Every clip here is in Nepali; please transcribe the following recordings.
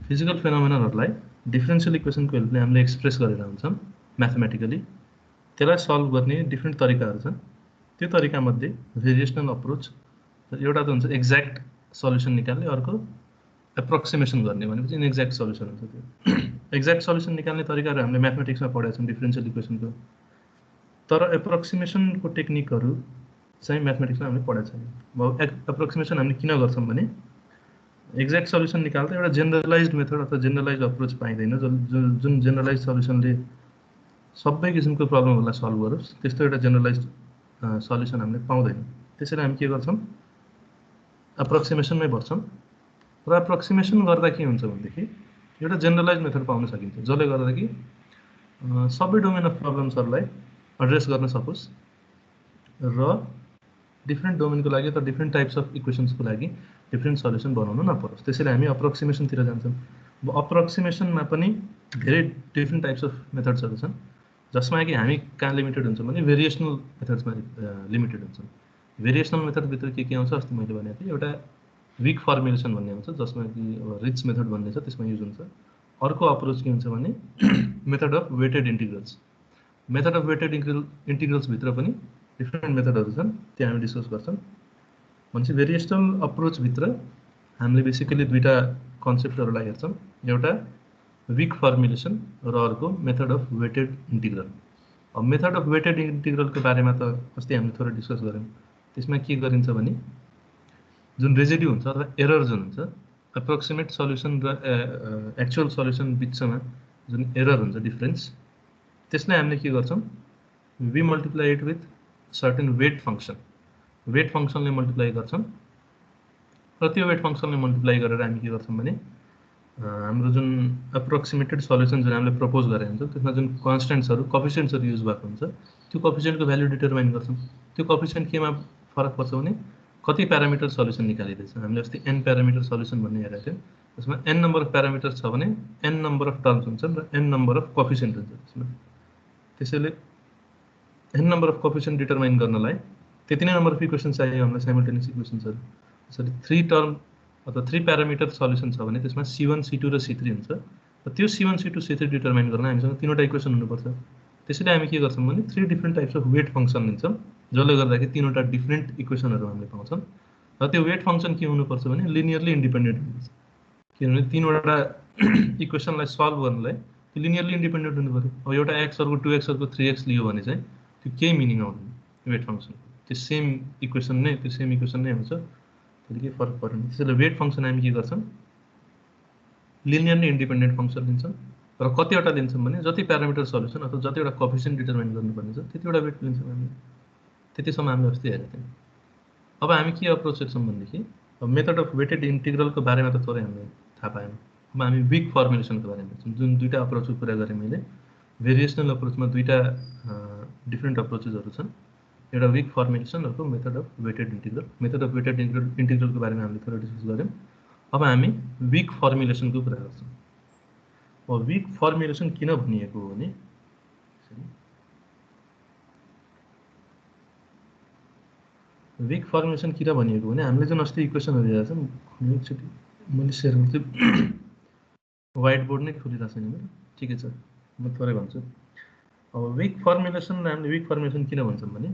फिजिकल फेनोमेनाहरूलाई डिफरेन्शियल इक्वेसनको हेल्पले हामीले एक्सप्रेस गरेर हुन्छौँ म्याथमेटिकली। त्यसलाई सल्भ गर्ने डिफ्रेन्ट तरिकाहरू छन्। त्यो तरिकामध्ये भेरिएसनल अप्रोच, एउटा त हुन्छ एक्ज्याक्ट सल्युसन निकाल्ने, अर्को एप्रोक्सिमेसन गर्ने, भनेपछि इनएक्ज्याक्ट सल्युसन हुन्छ। त्यो एक्ज्याक्ट सल्युसन निकाल्ने तरिकाहरू हामीले म्याथमेटिक्समा पढेका छौँ डिफरेन्शियल इक्वेसनको, तर एप्रोक्सिमेसनको टेक्निकहरू चाहिँ म्याथमेटिक्समा हामीले पढेका छैनौँ। अब एप्रोक्सिमेसन हामीले किन गर्छौँ भने एक्ज्याक्ट सल्युसन निकाल्दा एउटा जेनरलाइज्ड मेथड अथवा जेनरलाइज्ड अप्रोच पाइँदैन। जुन जेनरलाइज सल्युसनले सबै किसिमको प्रब्लमहरूलाई सल्भ गरोस्, त्यस्तो एउटा जेनरलाइज्ड सल्युसन हामीले पाउँदैन। त्यसैले हामी के गर्छौँ, एप्रोक्सिमेसनमै बढ्छौँ। र एप्रोक्सिमेसन गर्दा के हुन्छ भनेदेखि एउटा जेनरलाइज मेथड पाउन सकिन्छ, जसले गर्दा कि सबै डोमेन अफ प्रब्लम्सहरूलाई एड्रेस गर्न सकोस् र डिफ्रेन्ट डोमेनको लागि अथवा डिफ्रेन्ट टाइप्स अफ इक्वेसन्सको लागि डिफ्रेन्ट सल्युसन बनाउनु नपरोस्। त्यसैले हामी अप्रोक्सिमेसनतिर जान्छौँ। अब अप्रोक्सिमेसनमा पनि धेरै डिफ्रेन्ट टाइप्स अफ मेथड्सहरू छन्, जसमा कि हामी कहाँ लिमिटेड हुन्छौँ भने भेरिएसनल मेथड्समा लिमिटेड हुन्छौँ। भेरिएसनल मेथडभित्र के आउँछ, अस्ति मैले भनेको थिएँ, एउटा विक फर्मुलेसन भन्ने हुन्छ, जसमा कि अब रिच मेथड भन्ने छ, त्यसमा युज हुन्छ। अर्को अप्रोच के हुन्छ भने method of weighted integrals. Method of weighted इन्टिग्रल्सभित्र पनि डिफ्रेन्ट मेथडहरू छन्, त्यो हामी डिस्कस गर्छौँ। भनेपछि भेरिएसनल अप्रोचभित्र हामीले बेसिकली दुईवटा कन्सेप्टहरूलाई हेर्छौँ, एउटा विक फर्मुलेसन र अर्को मेथड अफ वेटेड इन्टिग्रल। अब मेथड अफ वेटेड इन्टिग्रलको बारेमा त अस्ति हामीले थोरै डिस्कस गऱ्यौँ। त्यसमा के गरिन्छ भने जुन रेजिड्यू हुन्छ अथवा एरर जुन हुन्छ, एप्रोक्सिमेट सल्युसन र एक्चुअल सल्युसन बिचमा जुन एरर हुन्छ, डिफरेन्स, त्यसलाई हामीले के गर्छौँ, we multiply it with certain weight function. Weight फङ्सनले मल्टिप्लाई गर्छौँ र त्यो वेट फङ्सनले मल्टिप्लाई गरेर हामी के गर्छौँ भने हाम्रो जुन एप्रोक्सिमेटेड सल्युसन जुन हामीले प्रपोज गरेको हुन्छ, त्यसमा जुन कन्स्टेन्ट्सहरू कफिसियन्ट्सहरू युज भएको हुन्छ, त्यो कफिसियन्टको भ्याल्यु डिटरमाइन गर्छौँ। त्यो कफिसियन्ट केमा फरक पर्छ भने कति प्यारामिटर सल्युसन निकालिँदैछ। हामीले अस्ति एन प्यारामिटर सल्युसन भन्ने हेरेको थियौँ। त्यसमा एन नम्बर अफ प्यारामिटर्स छ भने एन नम्बर अफ टर्म्स हुन्छन् र एन नम्बर अफ कफिसियन्ट हुन्छ त्यसमा। त्यसैले n number of coefficient determine गर्नलाई त्यति नै नम्बर अफ इक्वेसन चाहियो हामीलाई, साइमल्टेनियस इक्वेसन्सहरू। त्यसरी 3 टर्म अथवा 3 प्यारामिटर सल्युसन छ भने त्यसमा C1, C2 र C3 हुन्छ, र त्यो C1, C2, C3 डिटरमाइन गर्न हामीसँग 3वटा इक्वेसन हुनुपर्छ। त्यसैले हामी के गर्छौँ भने 3 different types of weight function लिन्छौँ, जसले गर्दाखेरि 3वटा डिफ्रेन्ट इक्वेसनहरू हामीले पाउँछौँ। र त्यो वेट फङ्सन के हुनुपर्छ भने लिनियरली इन्डिपेन्डेन्ट हुनुपर्छ, किनभने 3वटा इक्वेसनलाई सल्भ गर्नलाई त्यो लिनियरली इन्डिपेन्डेन्ट हुनु पऱ्यो। अब एउटा x अर्को 2x अर्को 3x लियो भने चाहिँ त्यो केही मिनिङ आउँदैन वेट फङ्सन। त्यो सेम इक्वेसन नै हुन्छ, त्यसले केही फरक परेन। त्यसैले वेट फङ्सन हामी के गर्छौँ, लिनियरली इन्डिपेन्डेन्ट फङ्सन लिन्छौँ र कतिवटा लिन्छौँ भने जति प्यारामिटर सल्युसन अथवा जतिवटा कफिसियन्ट डिटरमाइन गर्नुपर्ने छ त्यतिवटा वेट लिन्छौँ हामी। त्यतिसम्म हामीले अस्ति हेरेको थियौँ। अब हामी के अप्रोच हेर्छौँ भनेदेखि अब मेथड अफ वेटेड इन्टिग्रलको बारेमा त थोरै हामीले थाहा पायौँ। अब हामी विक फर्मुलेसनको बारेमा हेर्छौँ, जुन दुईवटा अप्रोचको कुरा गरेँ मैले। भेरिएसनल अप्रोचमा दुईवटा डिफ्रेन्ट अप्रोचेसहरू छन्, एउटा विक फर्मुलेसन, अर्को method of weighted integral. Method of weighted इन्टिग्रलको बारेमा हामीले थोरै डिस्कस गऱ्यौँ। अब हामी विक फर्मुलेसनको कुरा गर्छौँ। अब विक फर्मुलेसन किन भनिएको हो भने विक फर्मुलेसन किन भनिएको भने हामीले जुन अस्ति इक्वेसनहरू हेरेका छौँ, एकचोटि मैले सेयर गर्छु, व्हाइट बोर्ड नै खोलिरहेको छैन मेरो, ठिकै छ, म थोरै भन्छु। अब विक फर्मुलेसनलाई हामीले विक फर्मुलेसन किन भन्छौँ भने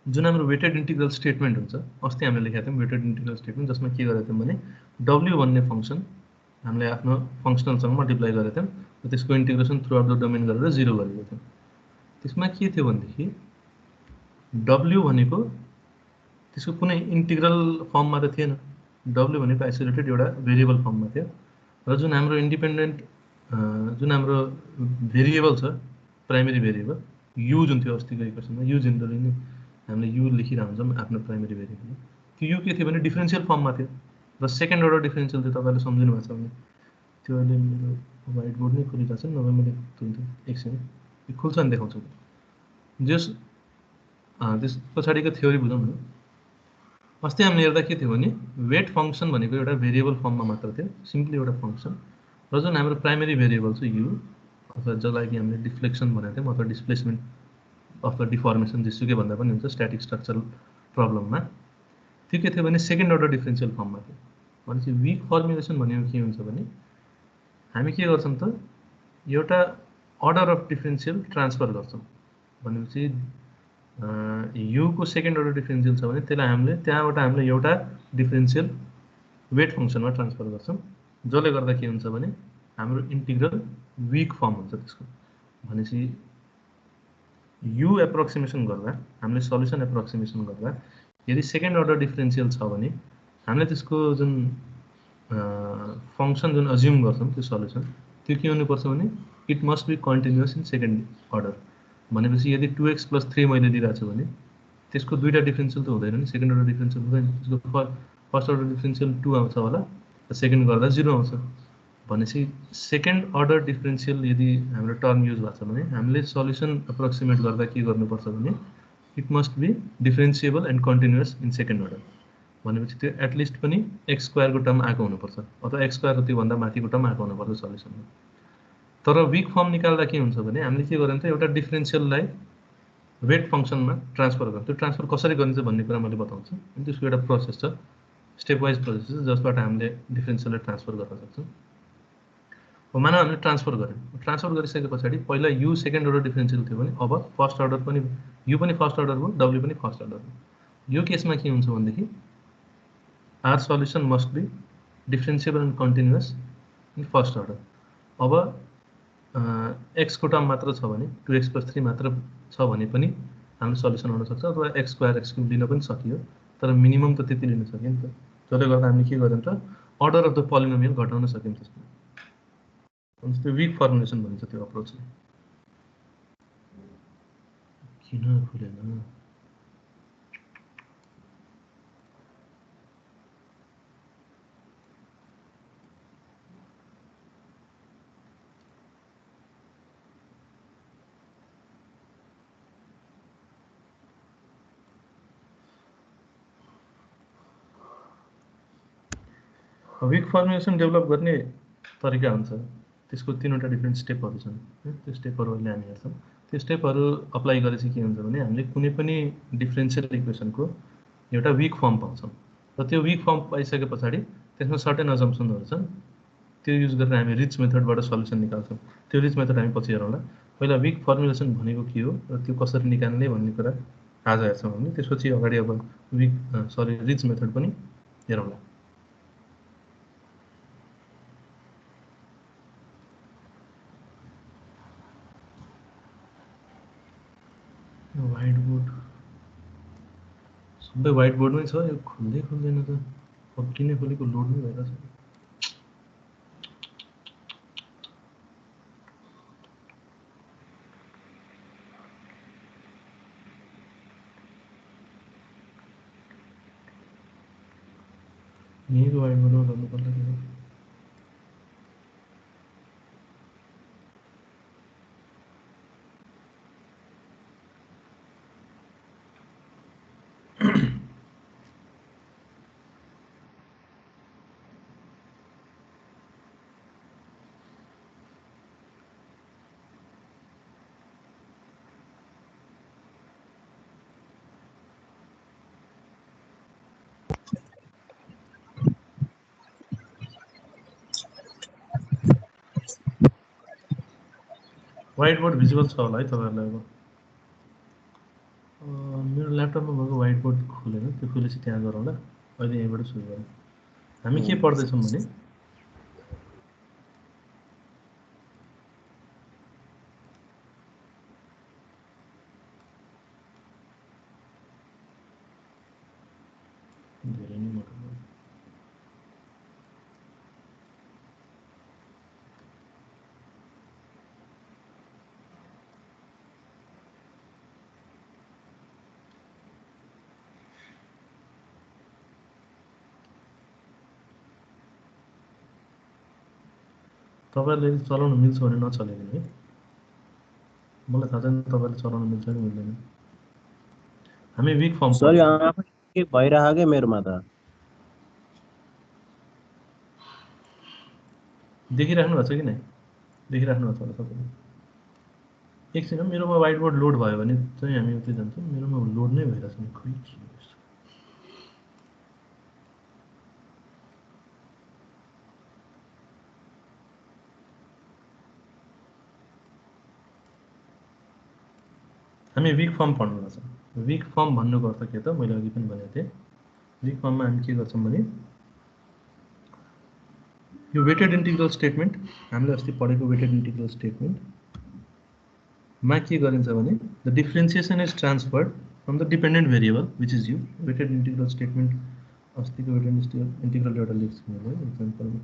जुन हाम्रो वेटेड इन्टिग्रल स्टेटमेन्ट हुन्छ, अस्ति हामीले लेखेका थियौँ वेटेड इन्टिग्रल स्टेटमेन्ट, जसमा के गरेका थियौँ भने W भन्ने फङ्सन हामीले आफ्नो फङ्सनलसँग मल्टिप्लाई गरेका थियौँ र त्यसको integration through out the domain गरेर 0 गरेको थियौँ। त्यसमा के थियो भनेदेखि W भनेको त्यसको कुनै इन्टिग्रल फर्ममा त थिएन, W भनेको आइसोलेटेड एउटा भेरिएबल फर्ममा थियो। र जुन हाम्रो इन्डिपेन्डेन्ट जुन हाम्रो भेरिएबल छ, प्राइमेरी भेरिएबल U जुन थियो अस्तिको इक्वेसनमा, U जेनरली नै हामीले U लेखिरहेको हुन्छौँ आफ्नो प्राइमेरी भेरिएबल। त्यो U के थियो भने डिफरेन्सियल फर्ममा थियो र सेकेन्ड अर्डर डिफरेन्सियल थियो। तपाईँले सम्झिनु भएको छ भने त्यो अहिले मेरो व्हाइट बोर्ड नै खोलिरहेको छ, नभए मैले तुन्थेँ, एकछिन यो खुल्छ नि देखाउँछु। त्यस पछाडिको थ्योरी बुझौँ न। अस्ति हामीले हेर्दा के थियो भने वेट फङ्सन भनेको एउटा भेरिएबल फर्ममा मात्र थियो, सिम्पली एउटा फङ्सन। र जुन हाम्रो प्राइमेरी भेरिएबल छ U, अथवा जसलाई कि हामीले डिफ्लेक्सन भनेको थियौँ अथवा डिस्प्लेसमेन्ट अथवा डिफर्मेसन जेसुकै भन्दा पनि हुन्छ स्ट्याटिक स्ट्रक्चरल प्रब्लममा, त्यो के थियो भने सेकेन्ड अर्डर डिफरेन्सियल फर्ममा थियो। भनेपछि विक फर्मुलेसन भनेको के हुन्छ भने हामी के गर्छौं त एउटा अर्डर अफ डिफरेन्शियल ट्रान्सफर गर्छौं भनेपछि u को सेकेन्ड अर्डर डिफरेन्शियल छ भने त्यसलाई हामीले त्यहाँबाट हामीले एउटा डिफरेन्शियल वेट फंक्सनमा ट्रान्सफर गर्छौं जसले गर्दा के हुन्छ भने हाम्रो इन्टिग्रल विक फर्म हुन्छ त्यसको भनेपछि u एप्रोक्सिमेसन गर्दा हामीले सल्युसन एप्रोक्सिमेसन गर्दा यदि सेकेन्ड अर्डर डिफरेन्शियल छ भने हामीले त्यसको जुन फंक्सन जुन अज्युम गर्छौं त्यो सल्युसन त्यो के हुनुपर्छ भने it must be continuous in second order भनेपछि यदि 2x + 3 मैले दिइरा छु भने त्यसको दुईटा डिफरेन्शियल त हुँदैन नि सेकेन्ड अर्डर डिफरेन्शियल हुँदैन त्यसको फर्स्ट अर्डर डिफरेन्शियल 2 आउँछ होला सेकेन्ड गर्दा 0 आउँछ भनेपछि सेकेन्ड अर्डर डिफरेन्शियल यदि हाम्रो टर्म युज भएको छ भने हामीले सल्युसन एप्रोक्सिमेट गर्दा के गर्नुपर्छ भने it must be differentiable and continuous in second order भनेपछि त्यो एटलिस्ट पनि x² को टर्म आएको हुनुपर्छ अथवा x² को त्यो भन्दा माथिको टर्म आएको हुनुपर्छ सल्युसनमा तर विक फर्म निकाल्दा के हुन्छ भने हामीले के गर्छौं त एउटा डिफरेन्शियललाई वेट फंक्सनमा ट्रान्सफर गर्छौं त्यो ट्रान्सफर कसरी गरिन्छ भन्ने कुरा मैले बताउँछु अनि त्यसको एउटा प्रोसेस छ स्टेप वाइज प्रोसेस छ जसबाट हामीले डिफरेन्शियललाई ट्रान्सफर गर्न सक्छौं अब मानौ हामीले ट्रान्सफर गरिसकेपछि पहिला u सेकेन्ड अर्डर डिफरेन्शियल थियो भने अब फर्स्ट अर्डर पनि u पनि फर्स्ट अर्डर हो w पनि फर्स्ट अर्डर हो यो केसमा के हुन्छ भनेदेखि our solution must be differentiable and continuous in first order अब x को टर्म मात्र छ भने 2x + 3 मात्र छ भने पनि हामीले सल्युसन हुन सक्छ अथवा x² x³ लिन पनि सकियो तर मिनिमम त त्यति लिन सकियो नि त जसले गर्दा हामीले के गर्यौं त अर्डर अफ द पोलिनोमियल घटाउन सक्यौं त्यसमा अनि त्यो विक फर्मुलेसन भन्छ त्यो अप्रोचले किन खुलेन विक फर्मुलेसन डेभलप गर्ने तरिका हुन्छ त्यसको तीनवटा डिफरेन्ट स्टेपहरु छन् त्यो स्टेपहरु अहिले हामी हेर्छौं त्यो स्टेपहरु अप्लाई गरेपछि के हुन्छ भने हामीले कुनै पनि डिफरेन्शियल इक्वेसनको एउटा विक फर्म पाउँछौं र त्यो विक फर्म पाइसकेपछि त्यसमा सर्टेन अजम्पसनहरु छन् त्यो युज गरेर हामी रिच मेथडबाट सल्युसन निकाल्छौं त्यो रिच मेथड हामी पछि हेरौँला पहिला विक फर्मुलेसन भनेको के हो र त्यो कसरी निकाल्ने भन्ने कुरा आज हेर्छौं हामी त्यसपछि अगाडि अब रिच मेथड पनि हेरौँला व्हाइट बोर्ड सबै व्हाइट बोर्डमै छ यो खुल्दैन त अब किन खोलेको लोड नै भइरहेछ यहीँको व्हाइट बोर्डमा गर्नु पर्ला के व्हाइट बोर्ड भिजुअल छ होला है तपाईहरुलाई अब मेरो ल्यापटपमा भएको व्हाइट बोर्ड खुलेन त्यो खुलेपछि त्यहाँ गरौँला अहिले यहीँबाट सुरु गरौँ हामी के पढ्दैछौँ भने धेरै नै मोटो तपाईहरुले चलाउन मिल्छ भने नचलाइदिनु है मलाई थाहा छैन तपाईहरुले चलाउन मिल्छ कि मिल्दैन हामी विक फर्म सरी आफै के भइराछ के मेरोमा त देखिराख्नु भएको छ कि नै देखिराख्नु भएको छ होला तपाईले एकछिन मेरोमा व्हाइट बोर्ड लोड भयो भने चाहिँ हामी उतै जान्छौं मेरोमा लोड नै भइराछ नि खोइ के हामी विक फर्म पढ्नुपर्छ। विक फर्म भन्नुको अर्थ के त, मैले अघि पनि भनेको थिएँ। विक फर्ममा हामी के गर्छौँ भने यो वेटेड इन्टिग्रल स्टेटमेन्ट, हामीले अस्ति पढेको वेटेड इन्टिग्रल स्टेटमेन्टमा के गरिन्छ भने the differentiation is transferred from the dependent variable which is u. Weighted integral statement अस्तिको वेटेड इन्टिग्रल एउटा लेख्छु मैले एक्जाम्पलमा।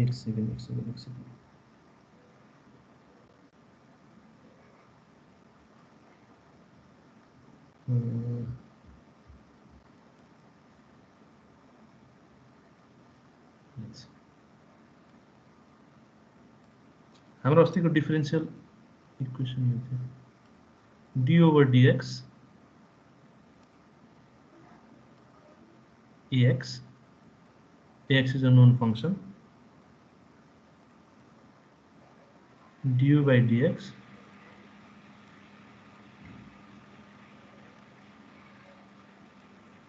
एक सेकेन्ड हाम्रो अस्तिको डिफरेन्शियल इक्वेसन यो थियो D over dx ax is a known function, du by dx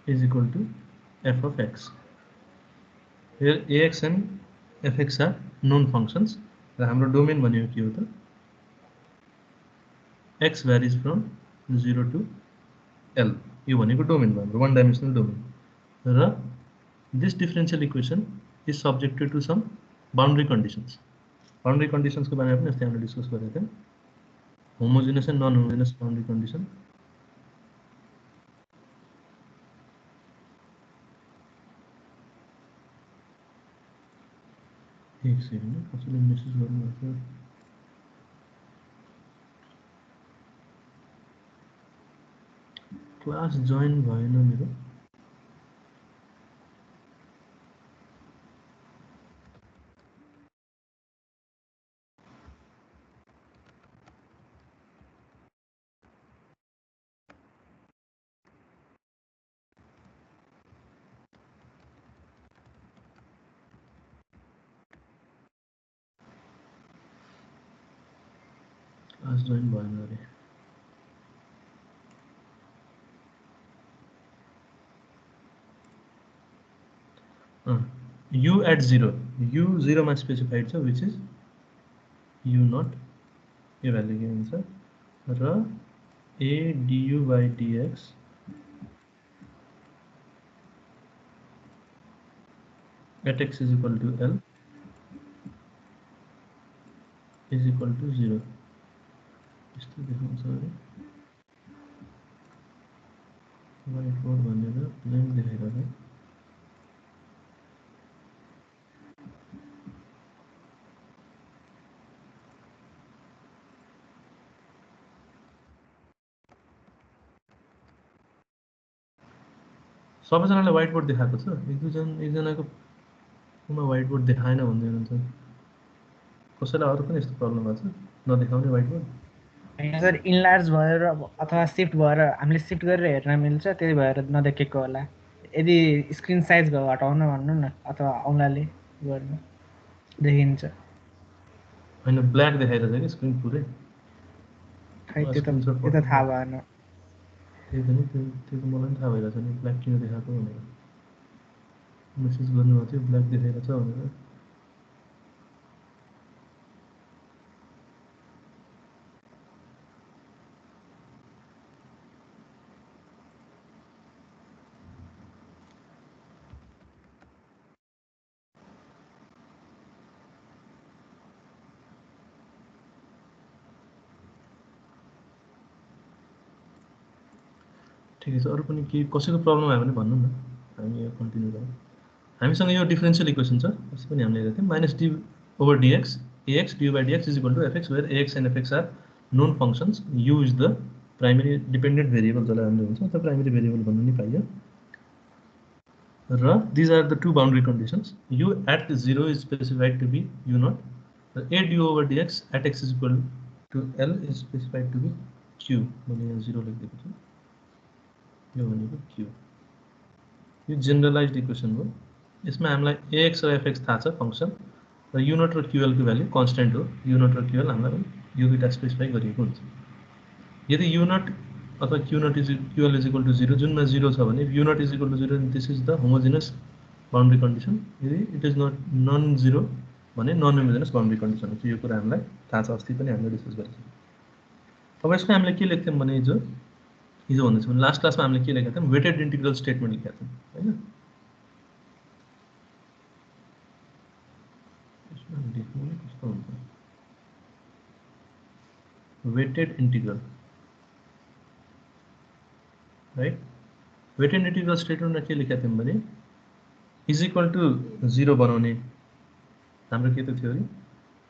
is equal to f of x. Here ax and fx are known functions. र हाम्रो डोमेन भनेको के हो त, x varies from 0 to l, यो भनेको डोमेन भयो हाम्रो, वन डाइमेन्सनल डोमेन। र this differential equation is subjected to some boundary conditions. Boundary conditions को बारेमा पनि अस्ति हामीले डिस्कस गरेका थियौँ, homogeneous and non homogeneous boundary condition. एक सेकेन्ड, कसैले मेसेज गर्नुभएको थियो। क्लास जोइन भएन मेरो। क्लास जोइन भएन अरे। u at 0, u 0 मा स्पेसिफाइड छ, विच इज u नट, यो भ्यालु के हुन्छ र a du by dx at x is equal to l is equal to 0। यस्तो देखाउँछ अरे, व्हाइट बोर्ड भनेर प्लेन देखाइरहेको। सबैजनाले व्हाइट बोर्ड देखाएको छ, एकजनाको व्हाइट बोर्ड देखाएन भन्दै हुनुहुन्छ। कसैलाई अरू पनि यस्तो प्रब्लम भएको छ नदेखाउने व्हाइट बोर्ड? हैन सर, इनलार्ज भएर अथवा शिफ्ट भएर हामीले शिफ्ट गरेर हेर्न मिल्छ, त्यही भएर नदेखेको होला। यदि स्क्रिन साइज घटाउन भन्नु न, अथवा औँलाले गर्नु देखिन्छ। हैन, ब्ल्याक देखाइरहेछ कि स्क्रिन पुरै। खै त्यो त थाहा भएन। त्यही त नि, त्यो त मलाई पनि थाहा भइरहेछ नि, ब्ल्याक किन देखाएको भनेर मेसेज गर्नुभएको थियो, ब्ल्याक देखाइरहेछ भनेर। ठिकै छ, अरू पनि के कसैको प्रब्लम आयो भने भन्नु न, हामी यो कन्टिन्यू गरौँ। हामीसँग यो डिफरेन्शियल इक्वेसन छ, यसो पनि हामीले हेरेको थियौँ, minus D over dx ax du by dx is equal to fx, where ax and fx are known functions, u is the primary dependent variable जसलाई हामीले भन्छौँ, अथवा प्राइमरी भेरिएबल भन्नु नि पाइयो। र these are the two boundary conditions. u at 0 is specified to be u naught, र a du over dx at x is equal to l is specified to be q। मैले यहाँ 0 लेखिदिएको छु, यो भनेको q। यो जेनरलाइज्ड इक्वेसन हो। यसमा हामीलाई ax र fx थाहा छ फंक्सन, र u नट र ql को भ्यालु कन्स्टेन्ट हो। u नट र ql हामीलाई यो दुईटा स्पेसिफाई गरिएको हुन्छ। यदि u नट अथवा q naught is ql is equal to 0, जुनमा 0 छ भने u naught is equal to 0, this is the homogeneous boundary condition. यदि इट इज नट नन 0, भने नन होमोजेनस बाउन्ड्री कन्डिसन हुन्छ। यो कुरा हामीलाई थाहा छ, अस्ति पनि हामीले डिस्कस गरेको छौँ। अब यसमा हामीले के लेख्थ्यौँ भने हिजो भन्दैछ भने लास्ट क्लासमा हामीले के लेखेका थियौँ, वेटेड इन्टिग्रल स्टेटमेन्ट लेखेका थियौँ होइन। यसमा लेख्नु कस्तो हुन्छ, weighted integral right. Weighted integral स्टेटमेन्टमा के लेखेका थियौँ भने इज इक्वल टु 0 बनाउने हाम्रो के त थियो अरे,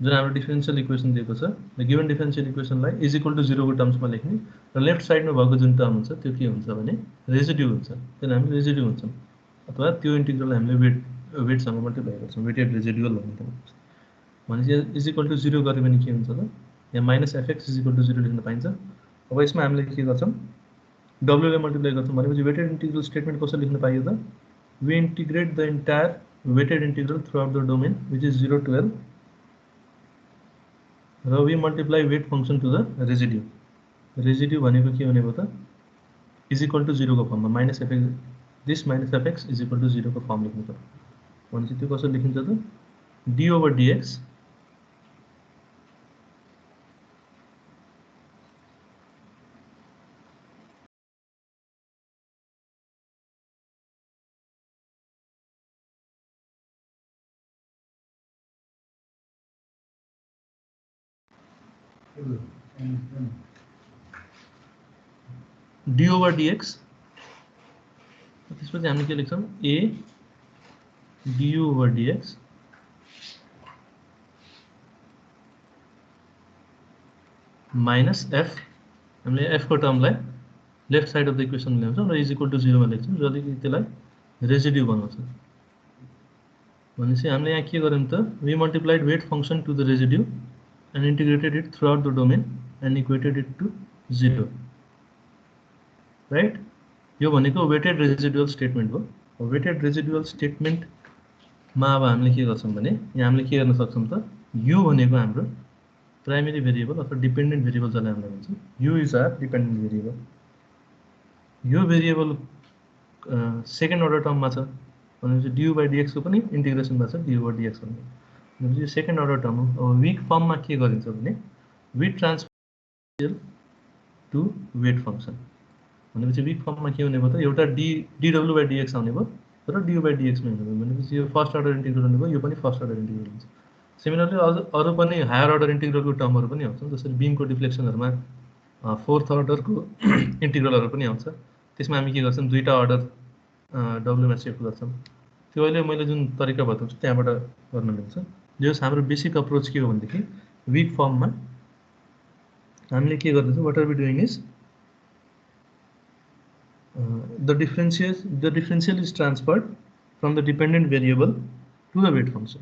जुन हाम्रो डिफरेन्शियल इक्वेसन दिएको छ, द गिभन डिफरेन्शियल इक्वेसनलाई इज इक्वल टु 0 को टर्म्समा लेख्ने र लेफ्ट साइडमा भएको जुन टर्म हुन्छ त्यो के हुन्छ भने रेजिड्यू हुन्छ। त्यसलाई हामीले रेजिड्यू भन्छौँ, अथवा त्यो इन्टिग्रललाई हामीले वेटसँग मल्टिप्लाई गर्छौँ, वेटेड रेजिड्युअल भन्ने भनेपछि इज इक्वल टु 0 गऱ्यो भने के हुन्छ त, यहाँ minus fx is equal to 0 लेख्न पाइन्छ। अब यसमा हामीले के गर्छौँ, डब्लुले मल्टिप्लाई गर्छौँ भनेपछि वेटेड इन्टिग्रल स्टेटमेन्ट कसरी लेख्न पाइयो त, we integrate the entire weighted integral throughout the domain which is 0 to L र we multiply weight function to the residue. Residue भनेको के हुने भयो त, इज इक्वल टु 0 को फर्ममा minus fx, this minus fx is equal to 0 को फर्म लेख्नु पर्यो। भनेपछि त्यो कसरी लेखिन्छ त, D over D X D over D X, त्यसपछि हामीले के लेख्छौँ, a D U over D X minus F, हामीले एफको टर्मलाई left side of the equation ल्याउँछौँ र इज इक्वल टु 0 मा लेख्छौँ, जसले कि त्यसलाई रेजिड्यू बनाउँछ। भनेपछि हामीले यहाँ के गर्यौँ त, we multiplied weight function to the residue and integrated it throughout the domain and equated it to 0 right. यो भनेको वेटेड रेजिडुअल स्टेटमेन्ट हो। वेटेड रेजिडुअल स्टेटमेन्टमा अब हामीले के गर्छौँ भने यहाँ हामीले के गर्न सक्छौँ त, यु भनेको हाम्रो प्राइमेरी भेरिएबल अथवा डिपेन्डेन्ट भेरिएबल जसलाई हामीले भन्छौँ, u is our dependent variable. यो भेरिएबल सेकेन्ड अर्डर टर्ममा छ भनेपछि डियु बाई डिएक्सको पनि इन्टिग्रेसनमा छ डियु बाई डिएक्स भनेपछि यो सेकेन्ड अर्डर टर्म हो। अब विक फर्ममा के गरिन्छ भने with transfer to weight function भनेपछि विक फर्ममा के हुने भयो त, एउटा डिडब्ल्यु बाई डिएक्स आउने भयो र डियु बाई डिएक्समा हुने भयो भनेपछि यो फर्स्ट अर्डर इन्टिग्रल हुने भयो, यो पनि फर्स्ट अर्डर इन्टिग्रल हुन्छ। सिमिलरली अरू पनि हायर अर्डर इन्टिग्रलको टर्महरू पनि आउँछन्, जसरी बिमको डिफ्लेक्सनहरूमा फोर्थ अर्डरको इन्टिग्रलहरू पनि आउँछ। त्यसमा हामी के गर्छौँ, दुईवटा अर्डर डब्लुमा सिफ्ट गर्छौँ। त्यो अहिले मैले जुन तरिका बताउँछु त्यहाँबाट गर्न मिल्छ। जो हाम्रो बेसिक अप्रोच के हो भनेदेखि विक फर्ममा हामीले के गर्दैछौँ, what are we doing is the differential is transferred from the dependent variable to the weight function.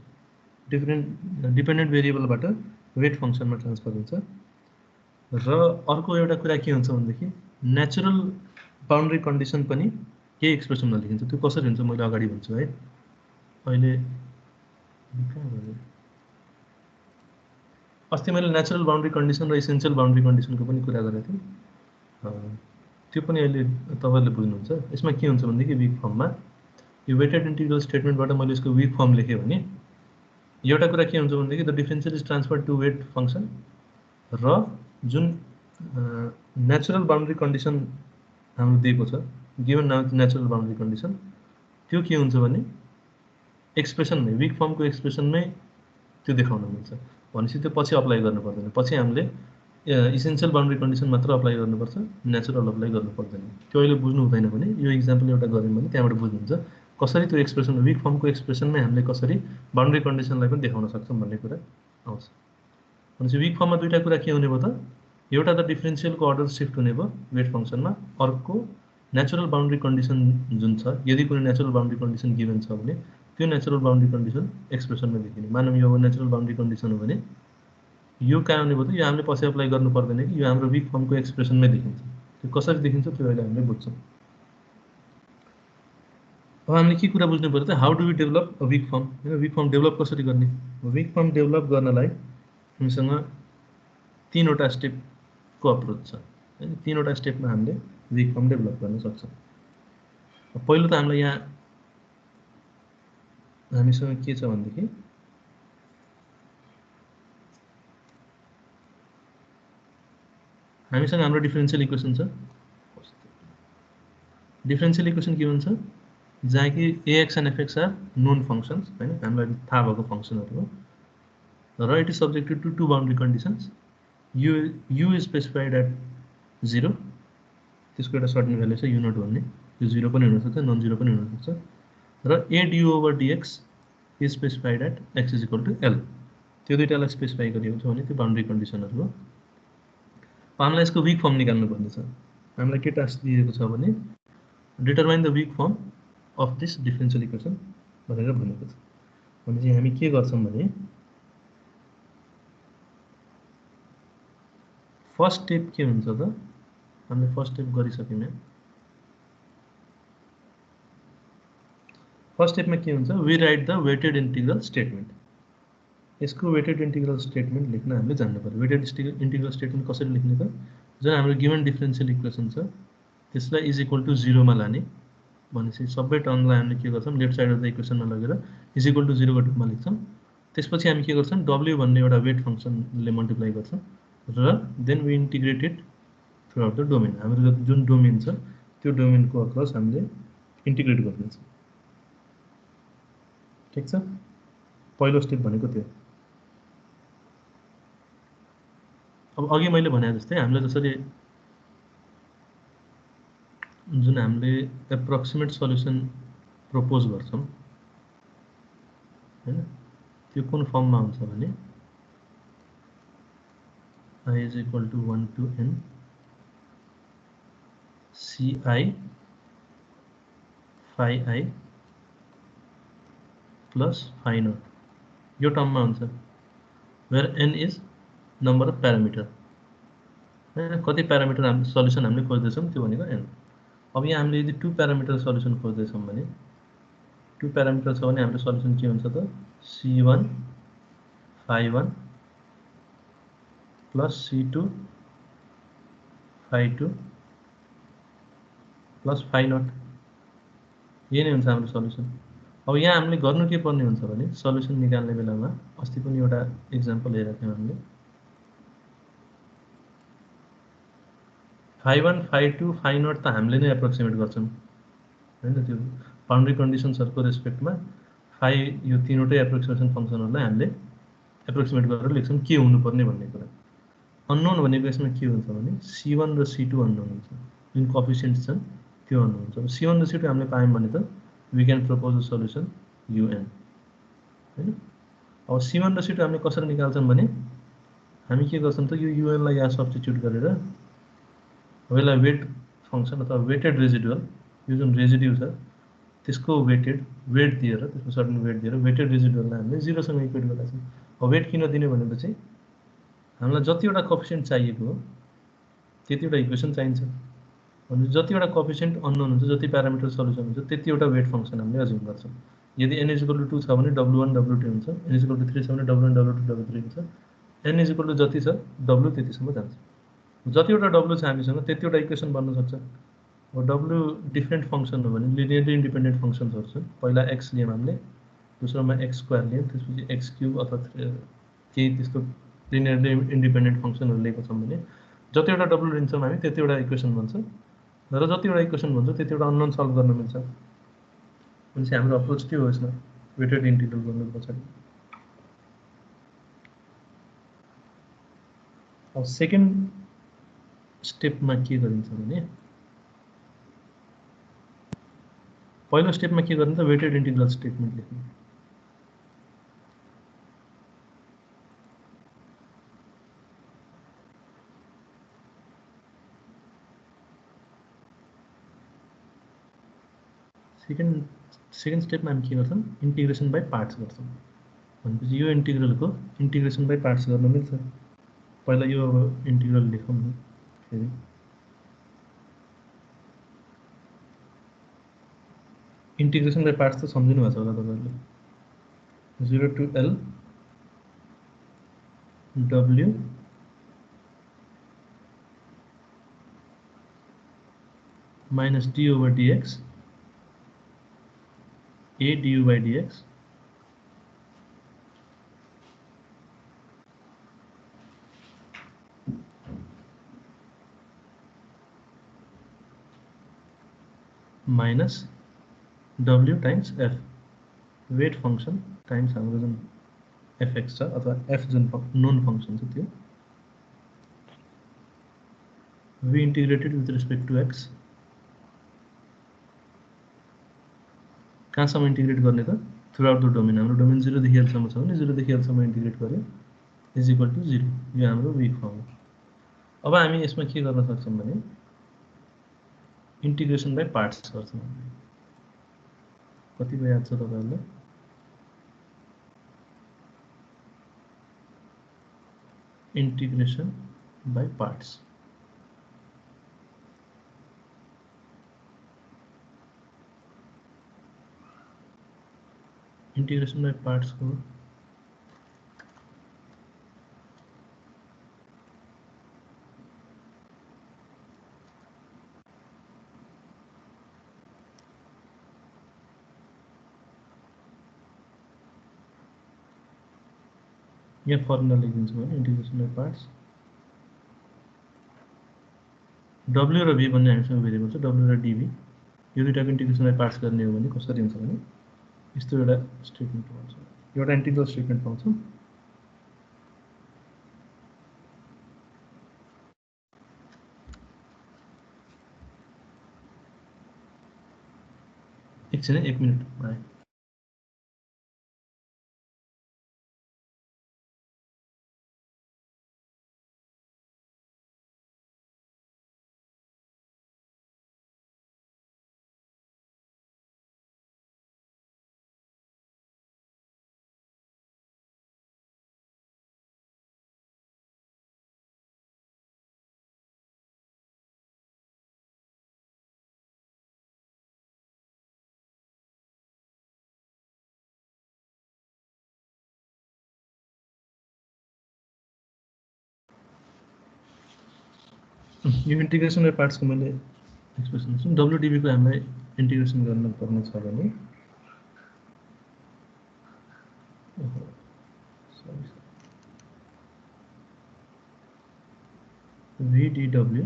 Dependent variable बाट weight function मा ट्रान्सफर हुन्छ। र अर्को एउटा कुरा के हुन्छ भनेदेखि नेचुरल बाउन्ड्री कन्डिसन पनि केही एक्सप्रेसनमा लेखिन्छ। त्यो कसरी हुन्छ मैले अगाडि भन्छु है। अहिले अस्ति मैले नेचुरल बाउन्ड्री कन्डिसन र इसेन्शियल बाउन्ड्री कन्डिसनको पनि कुरा गरेको थिएँ, त्यो पनि अहिले तपाईहरुले बुझ्नुहुन्छ। यसमा के हुन्छ भनेदेखि विक फर्ममा यो वेटेड इन्टिग्रल स्टेटमेन्टबाट मैले यसको विक फर्म लेखेँ भने एउटा कुरा के हुन्छ भनेदेखि the differential is transferred to weight function र जुन नेचुरल बाउन्ड्री कन्डिसन हाम्रो दिएको छ, गिभन नेचुरल बाउन्ड्री कन्डिसन, त्यो के हुन्छ भने एक्सप्रेसनमै विक फर्मको एक्सप्रेसनमै त्यो देखाउन मिल्छ। भनेपछि त्यो पछि अप्लाई गर्नु पर्दैन, पछि हामीले इसेन्शियल बाउन्ड्री कन्डिसन मात्र अप्लाई गर्नुपर्छ, नेचुरल अप्लाई गर्नु पर्दैन। त्यो अहिले बुझ्नु हुँदैन भने यो इक्जाम्पल एउटा गऱ्यौँ भने त्यहाँबाट बुझ्नुहुन्छ कसरी त्यो एक्सप्रेसन विक फर्मको एक्सप्रेसनमै हामीले कसरी बाउन्ड्री कन्डिसनलाई पनि देखाउन सक्छौँ भन्ने कुरा आउँछ। भनेपछि विक फर्ममा दुईवटा कुरा के हुने भयो त, एउटा त डिफरेन्शियलको अर्डर सिफ्ट हुने भयो वेट फङ्सनमा, अर्को नेचुरल बाउन्ड्री कन्डिसन जुन छ, यदि कुनै नेचुरल बाउन्ड्री कन्डिसन गिभन छ भने त्यो नेचुरल बाउन्ड्री कन्डिसन एक्सप्रेसनमा देखिने। मानौँ यो नेचुरल बाउन्ड्री कन्डिसन हो भने यो कहाँ हुने भयो त, यो हामीले पछि अप्लाई गर्नु पर्दैन कि यो हाम्रो विक फर्मको एक्सप्रेसनमै देखिन्छ। त्यो कसरी देखिन्छ त्यो अहिले हामीले बुझ्छौँ। अब हामीले के कुरा बुझ्नु पर्यो त, how do we develop a weak form, होइन विक फर्म डेभलप कसरी गर्ने। विक फर्म डेभलप गर्नलाई हामीसँग तीनवटा स्टेपको अप्रोच छ, होइन तीनवटा स्टेपमा हामीले विक फर्म डेभलप गर्न सक्छौँ। पहिलो त हामीलाई यहाँ हामीसँग के छ भनेदेखि हामीसँग हाम्रो डिफरेन्शियल इक्वेसन छ। डिफरेन्शियल इक्वेसन के हुन्छ, जहाँ कि ax and fx are known functions हैन, हामीलाई थाहा भएको फङ्सनहरू हो र it is subjected to to boundary conditions. u is specified at 0, त्यसको एउटा सर्टेन भ्यालु छ u0 भन्ने, त्यो 0 पनि हुन सक्छ, नन 0 पनि हुन सक्छ, र a du over dx is specified at x is equal to l। त्यो दुईटालाई स्पेसिफाई गरिएको छ भने त्यो बाउन्ड्री कन्डिसनहरू हो। हामीलाई यसको विक फर्म निकाल्नु पर्ने छ। हामीलाई के टास्क दिएको छ भने determine the weak form of this differential equation भनेर भनेको छ। भनेपछि हामी के गर्छौँ भने फर्स्ट स्टेप के हुन्छ त, हामीले फर्स्ट स्टेप गरिसक्यौँ। फर्स्ट स्टेपमा के हुन्छ, we write the weighted integral statement. यसको वेटेड इन्टिग्रल स्टेटमेन्ट लेख्न हामीले जान्नु पर्यो। वेटेड इन्टिग्रल स्टेटमेन्ट कसरी लेख्ने त, जुन हाम्रो गिभन डिफरेन्शियल इक्वेसन छ त्यसलाई इज इक्वल टु 0 मा लाने, भनेपछि सबै टर्मलाई हामीले के गर्छौँ, लेफ्ट साइड अफ द इक्वेसनमा लगेर इज इक्वल टु 0 को टर्ममा लेख्छौँ। त्यसपछि हामी के गर्छौँ, w भन्ने एउटा वेट फङ्सनले मल्टिप्लाई गर्छौँ र then we integrate it throughout the domain. हाम्रो जुन डोमेन छ त्यो डोमेनको अक्रस हामीले इन्टिग्रेट गरिदिन्छौँ। ठिक छ, पहिलो स्टेप भनेको त्यो। अब अघि मैले भने जस्तै हामीले जसरी जुन हामीले एप्रोक्सिमेट सल्युसन प्रपोज गर्छौँ हैन, त्यो कुन फर्ममा हुन्छ भने I is equal to 1 to n ci phi I plus phi naught, यो टर्ममा हुन्छ, where n is number of parameter हैन। कति प्यारामिटर हामीले सल्युसन हामीले खोज्दैछौँ त्यो भनेको n। अब यहाँ हामीले यदि 2 प्यारामिटर सल्युसन खोज्दैछौँ भने 2 प्यारामिटर छ भने हाम्रो सल्युसन के हुन्छ त, c1 phi 1 plus c2 phi 2 plus phi naught, यही नै हुन्छ हाम्रो सल्युसन। अब यहाँ हामीले गर्नु के पर्ने हुन्छ भने सल्युसन निकाल्ने बेलामा अस्ति पनि एउटा एक्जाम्पल हेरेको थियौँ हामीले, phi 1 phi 2 phi naught त हामीले नै एप्रोक्सिमेट गर्छौँ हैन। त्यो बाउन्ड्री कन्डिसन्सहरूको रेस्पेक्टमा phi यो तीनवटै एप्रोक्सिमेसन फङ्सनहरूलाई हामीले एप्रोक्सिमेट गरेर लेख्छौँ के हुनुपर्ने भन्ने कुरा। अननोन भनेको यसमा के हुन्छ भने c1 र c2 अननोन हुन्छ, जुन कोएफिसिएन्ट्स छन् त्यो अननोन हुन्छ। अब c1 र c2 हामीले पायौँ भने त we can propose a solution un हैन। अब c1 र c2 हामीले कसरी निकाल्छौँ भने हामी के गर्छौँ त, यो un लाई यहाँ सब्स्टिट्युट गरेर यसलाई वेट फङ्सन अथवा वेटेड रेजिडुअल, यो जुन रेजिड्यू छ त्यसको वेट दिएर, त्यसको सर्टेन वेट दिएर वेटेड रेजिडुअललाई हामीले 0 सँग इक्वेट गरेका छौँ। अब वेट किन दिने भनेपछि हामीलाई जतिवटा कोएफिसिएन्ट चाहिएको हो त्यतिवटा इक्वेसन चाहिन्छ। भने जतिवटा कोएफिसिएन्ट अननोन हुन्छ, जति प्यारामिटर सल्युसन हुन्छ त्यतिवटा वेट फङ्सन हामीले अज्युम गर्छौँ। यदि n इज इक्वल टु 2 छ भने w1 w2 हुन्छ, n इज इक्वल टु 3 छ भने w1 w2 w3 हुन्छ, n इज इक्वल टु जति छ w त्यतिसम्म जान्छ। जतिवटा w छ हामीसँग त्यतिवटा इक्वेसन बन्न सक्छ। अब w डिफरेन्ट फङ्सन हो भने लिनियरली इन्डिपेन्डेन्ट फङ्सन्सहरू छन्। पहिला x लियौँ हामीले, दोस्रोमा x स्क्वायर लियौँ, त्यसपछि x क्युब अथवा केही त्यस्तो लिनियरली इन्डिपेन्डेन्ट फङ्सनहरू लिएको छौँ भने जतिवटा w लिन्छौँ हामी त्यतिवटा इक्वेसन बन्छ र जतिवटा इक्वेसन भन्छ त्यतिवटा अननोन सल्भ गर्न मिल्छ। भनेपछि हाम्रो अप्रोच त्यो हो यसमा वेटेड इन्टिग्रल गर्नु पछाडि। अब सेकेन्ड स्टेपमा के गरिन्छ भने पहिलो स्टेपमा के गर्ने त, वेटेड इन्टिग्रल स्टेटमेन्ट लेख्ने। सेकेन्ड स्टेपमा हामी के गर्छौँ, इन्टिग्रेसन बाई पार्ट्स गर्छौँ। भनेपछि यो इन्टिग्रलको इन्टिग्रेसन बाई पार्ट्स गर्न मिल्छ। पहिला यो इन्टिग्रल लेखौँ न फेरि। इन्टिग्रेसन बाई पार्ट्स त सम्झिनु भएको छ होला तपाईँहरूले, 0 to L W minus d over dx a du by dx minus डब्ल्यू times f weight function times हाम्रो जुन एफएक्स छ अथवा एफ जुन नोन फंक्सन छ त्यो we integrated with respect to x कहाँसम्म इन्टिग्रेट गर्ने त थ्रु आउट द डोमेन हाम्रो डोमेन 0 देखि एलसम्म छ भने 0 देखि एलसम्म इन्टिग्रेट गर्यो इज इक्वल टु 0 यो हाम्रो वीक फर्म हो अब हामी यसमा के गर्न सक्छौं भने इंटीग्रेशन बाय पार्ट्स गर्छौं कति याद छ तपाईहरुलाई integration by parts integration by parts को यहाँ फर्मुला लेखिदिन्छु भने इंटीग्रेशन बाय पार्ट्स w र v भन्ने हामीसँग भेरिएबल छ w र dv यो दुईटाको इंटीग्रेशन बाय पार्ट्स गर्ने हो भने कसरी हुन्छ भने यस्तो एउटा स्टेटमेन्ट पाउँछ एउटा इंटीग्रल स्टेटमेन्ट पाउँछौं एकछिन 1 मिनेट आए यो इंटीग्रेशन बाय पार्ट्स को मैले एक्सप्रेसन छ WDV को हामीलाई इंटीग्रेशन गर्न पर्ने छ भने VDW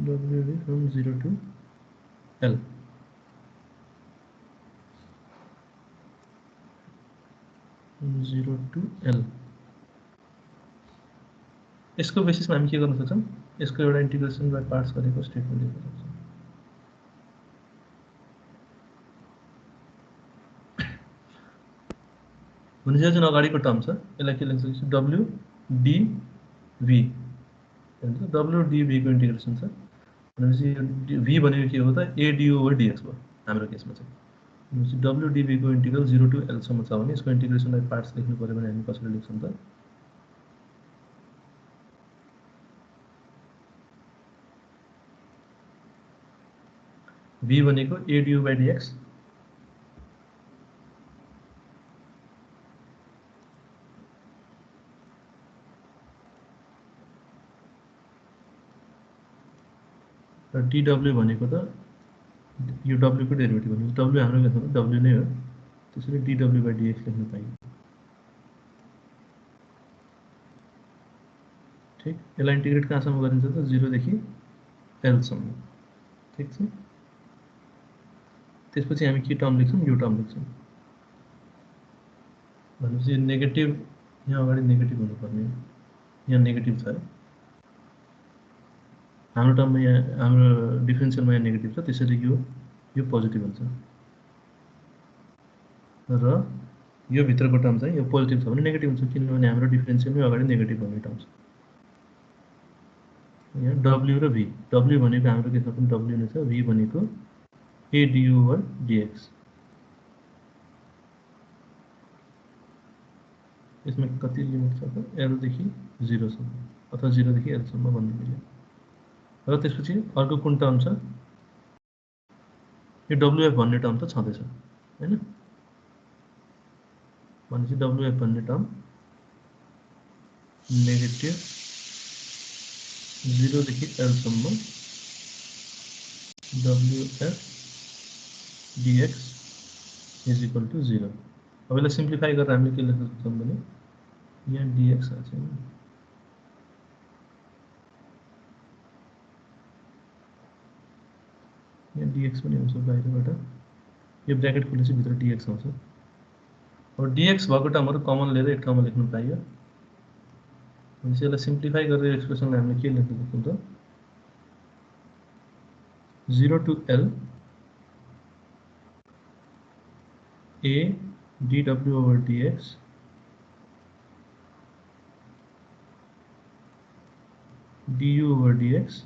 WD from 0 to L from 0 to L यसको बेसिसमा हामी के गर्न सक्छौं यसको एउटा इंटीग्रेशन बाय पार्ट्स गरेको स्टेटमेन्ट लेख्न सक्छौं भनेपछि जुन अगाडिको टर्म छ यसलाई के लेख्न सक्छौं WDV हैन WDV को इंटीग्रेशन छ भनेपछि v भनेको के हो त ADU/dx भयो हाम्रो केसमा चाहिँ भनेपछि WDV को इंटीग्रल 0 to L सम्म छ भने यसको इंटीग्रेशन बाइ पार्ट्स लेख्नु पर्यो भने हामी कसरी लेख्छौं त v भनेको ADU/dx र dw भनेको त यो w को डेरिभेटिभ भनेको w हाम्रो के छ w नै हो त्यसैले dw/dx लेख्न पाइन्छ ठीक यसलाई इन्टिग्रेट कहाँसम्म गरिन्छ त 0 देखि L सम्म ठीक छ त्यसपछि हामी के टर्म लेख्छौं यो टर्म लेख्छौं भनेपछि नेगेटिभ यहाँ अगाडि नेगेटिभ हुनु पर्ने यहाँ नेगेटिभ छ हाम्रो टर्ममा यहाँ हाम्रो डिफरेन्शियलमा यहाँ नेगेटिभ छ त्यसैले यो पोजिटिभ हुन्छ र यो भित्रको टर्म चाहिँ यो पोजिटिभ छ भने नेगेटिभ हुन्छ किनभने हाम्रो डिफरेन्शियलमै अगाडि नेगेटिभ भन्ने टर्म छ यहाँ w र v w भनेको हाम्रो के छ पनि w नै छ v भनेको ADU/dx यसमा कति लिमिट छ त L देखि 0 सम्म अथवा 0 देखि L सम्म भन्ने मिल्यो र त्यसपछि अर्को कुन टर्म छ यो WF भन्ने टर्म त छँदैछ हैन भनेपछि WF भन्ने टर्म नेगेटिभ 0 देखि L सम्म WF dx is equal to 0 अब यसलाई सिम्प्लिफाई गरेर हामीले के लेख्न सक्छौँ भने यहाँ dx आछ हैन यहाँ dx पनि हुन्छ बाहिरबाट यो ब्र्याकेट खोलेपछि भित्र dx आउँछ अब dx भएको टर्महरु कमन लिएर एक ठाउँमा लेख्न पाइयो अनि यसलाई सिम्प्लिफाई गरेर एक्सप्रेसनलाई हामीले के लेख्न सक्छौँ त 0 to L a dw over dx du over dx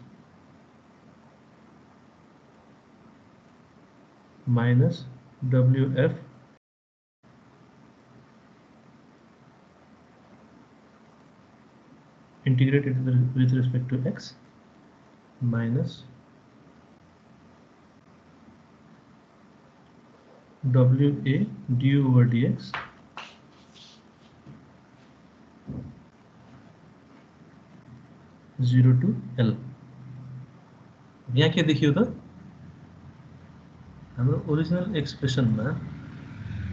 minus wf integrated with respect to x minus WA du over dx zero to L यहाँ के देखियो त हाम्रो ओरिजिनल एक्सप्रेसनमा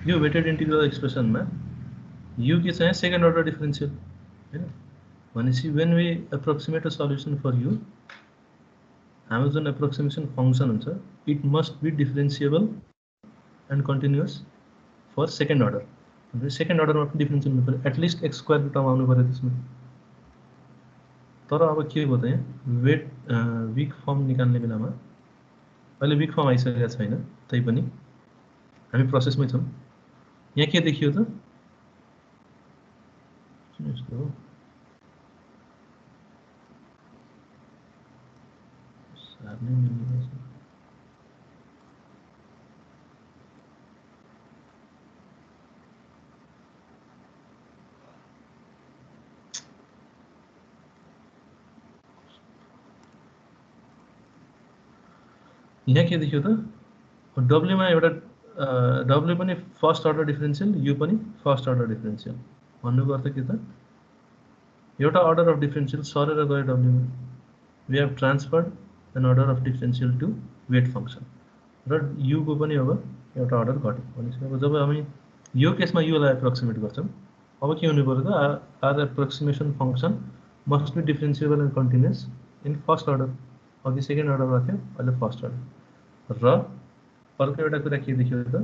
यो वेटेड इंटीग्रल एक्सप्रेसनमा u के चाहिँ सेकेन्ड अर्डर डिफरेंशियल हैन भनेपछि when we approximate a solution for u हाम्रो जुन अप्रोक्सिमेसन फंक्सन हुन्छ it must be differentiable and continuous for second order. Second अर्डरमा पनि डिफरेन्शियल हुनु पर्यो एटलिस्ट x स्क्वायर को टर्म आउनु पर्यो त्यसमा तर अब के हो त यहाँ वेट वीक फर्म निकाल्ने बेलामा अहिले वीक फर्म आइसकेको छैन तै पनि हामी प्रोसेसमै छौं यहाँ के देखियो त यस्तो हो सार्नै मिल्दैन यहाँ के देखियो त W मा एउटा W पनि फर्स्ट अर्डर डिफरेंशियल U पनि फर्स्ट अर्डर डिफरेंशियल भन्नुको अर्थ के त एउटा अर्डर अफ डिफरेंशियल सरेर गयो W मा we have transferred an order of differential to weight function र U को पनि अब एउटा अर्डर घट्यो भनेपछि अब जब हामी यो केसमा U लाई अप्रोक्सिमेट गर्छौं अब के हुनु पर्यो त our approximation function must be differentiable and continuous in first order अघि सेकेन्ड अर्डरमा थियो अहिले फर्स्ट अर्डर र अर्को एउटा कुरा के देखियो त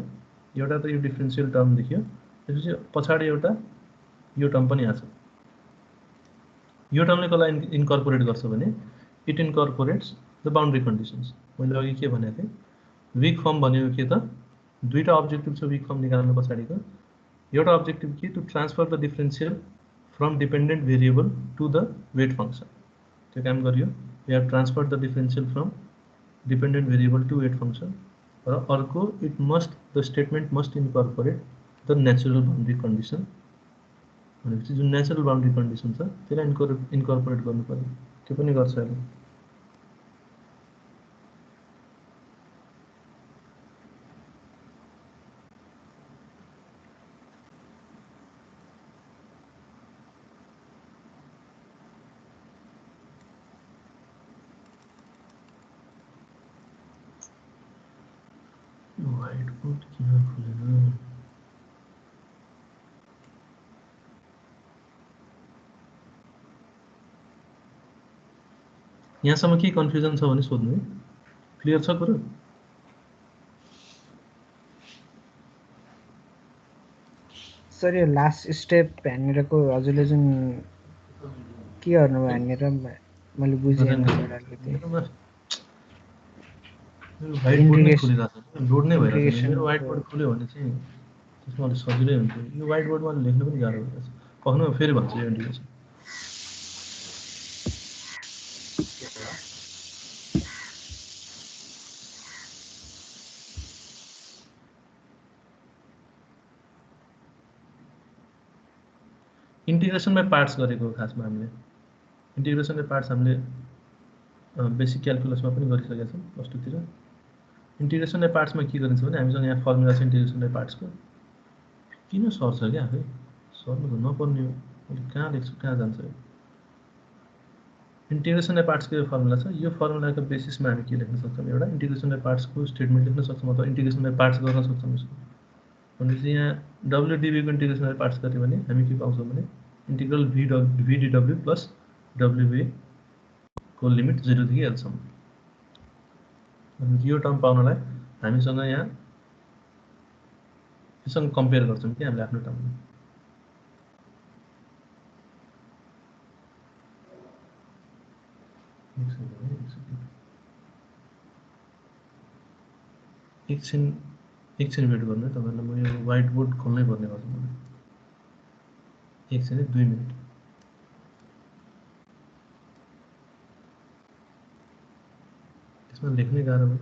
एउटा त यो डिफरेंशियल टर्म देखियो त्यसपछि पछाडी एउटा यो टर्म पनि आछ यो टर्मले कसलाई इन्कर्पोरेट गर्छ भने इट इन्कर्पोरेट्स द बाउन्ड्री कन्डिसन्स मैले अघि के भनेको थिएँ वीक फर्म भनेको के त दुईटा अब्जेक्टिभ छ वीक फर्म निकाल्नु पछाडीको एउटा अब्जेक्टिभ के to transfer the differential from dependent variable to the weight function त्यो काम गरियो we have transferred the differential from dependent variable to weight function र अर्को the statement must incorporate the natural boundary condition भनेपछि जुन natural boundary condition छ त्यसलाई इन्कर्पोरेट गर्नु पर्यो त्यो पनि गर्छ अहिले whiteboard किन खुलेन यहाँसम्म के कन्फ्युजन छ भने सोध्नु है क्लियर छ कुरा सर यो लास्ट स्टेप हेर्नेको हजुरले जुन के गर्नु भयो हेर्नेर मैले बुझेन व्हाइट बोर्ड नै खुलिरहेको छ लोड नै भइरहेको छ मेरो व्हाइट बोर्ड खुल्यो भने चाहिँ त्यसमा अलि सजिलै हुन्छ यो व्हाइट बोर्डमा लेख्न पनि गाह्रो भइरहेछ पक्नु फेरि भन्छु यो इन्डिकेसन इंटीग्रेशन बाई पार्ट्स गरेको खासमा हामीले इंटीग्रेशन बाई पार्ट्स हामीले बेसिक क्याल्कुलसमा पनि गरिसकेका छौं प्लस 2 तिर इंटीग्रेशन बाई पार्ट्समा के गरिन्छ भने हामीसँग यहाँ फर्मुला छ इंटीग्रेशन बाई पार्ट्सको किन सर्छ के आफै सर्नु त नपर्ने हो मैले कहाँ लेख्छु कहाँ जान्छ इंटीग्रेशन बाई पार्ट्सको यो फर्मुला छ यो फर्मुलाको बेसिसमा हामी के लेख्न सक्छौं एउटा इंटीग्रेशन बाई पार्ट्सको स्टेटमेन्ट लेख्न सक्छौं अथवा इंटीग्रेशन बाई पार्ट्स गर्न सक्छौं यसको भनेपछि यहाँ WDB को इन्टिग्रेसनल पार्ट्स गऱ्यो भने हामी के पाउँछौँ भने इन्टिग्रल VDW प्लस WA को लिमिट 0 देखि L सम्म। अनि यो टर्म पाउनलाई हामीसँग यहाँ यससँग कम्पेयर गर्छौँ कि हामीले आफ्नो टर्ममा। एकछिन वेट गर्नु है तपाईहरुलाई, म यो व्हाइट बोर्ड खोल्नै पर्ने भयो मलाई। एकछिन 2 मिनेट। यसमा लेख्नै गाह्रो भयो।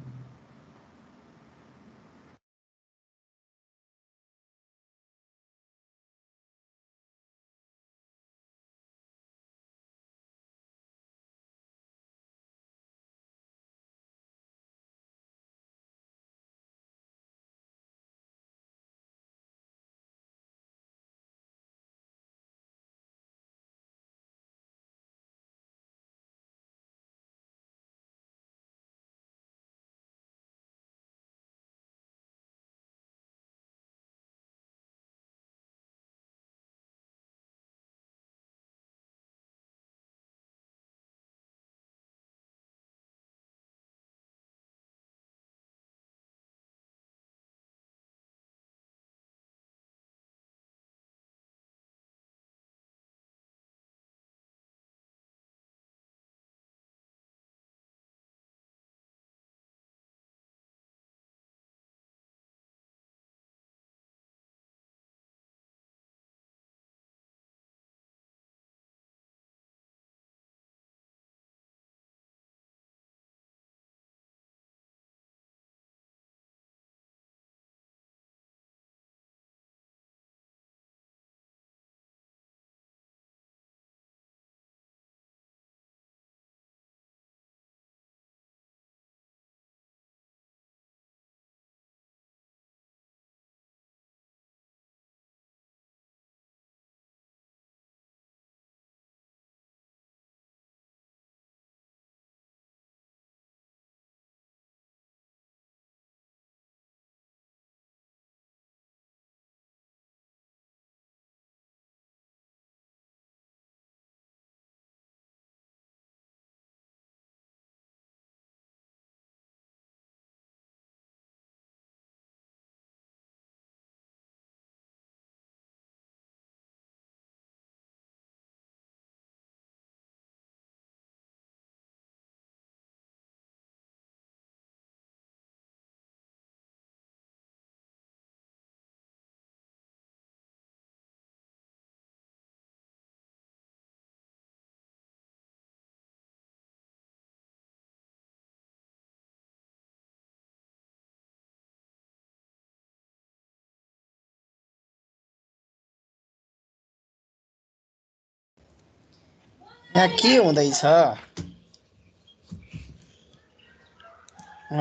यहाँ के हुँदैछ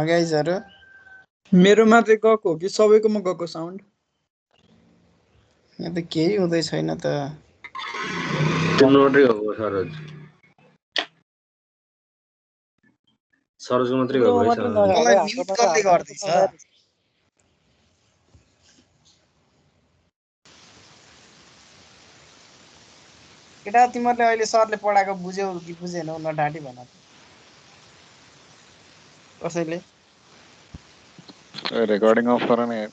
गाइजहरु? मेरो मात्रै गएको हो कि सबैकोमा गएको साउन्ड? यहाँ त केही हुँदै छैन त। तिम्रो मात्रै हो सरोज। सरोजको मात्रै गएको रहेछ। मलाई म्युट कसले गर्दैछ? केटा तिमीहरूले अहिले सरले पढाएको बुझ्यौ कि बुझेनौ नढाँटी भन त। कसैले रेकर्डिङ अफ गर न यार।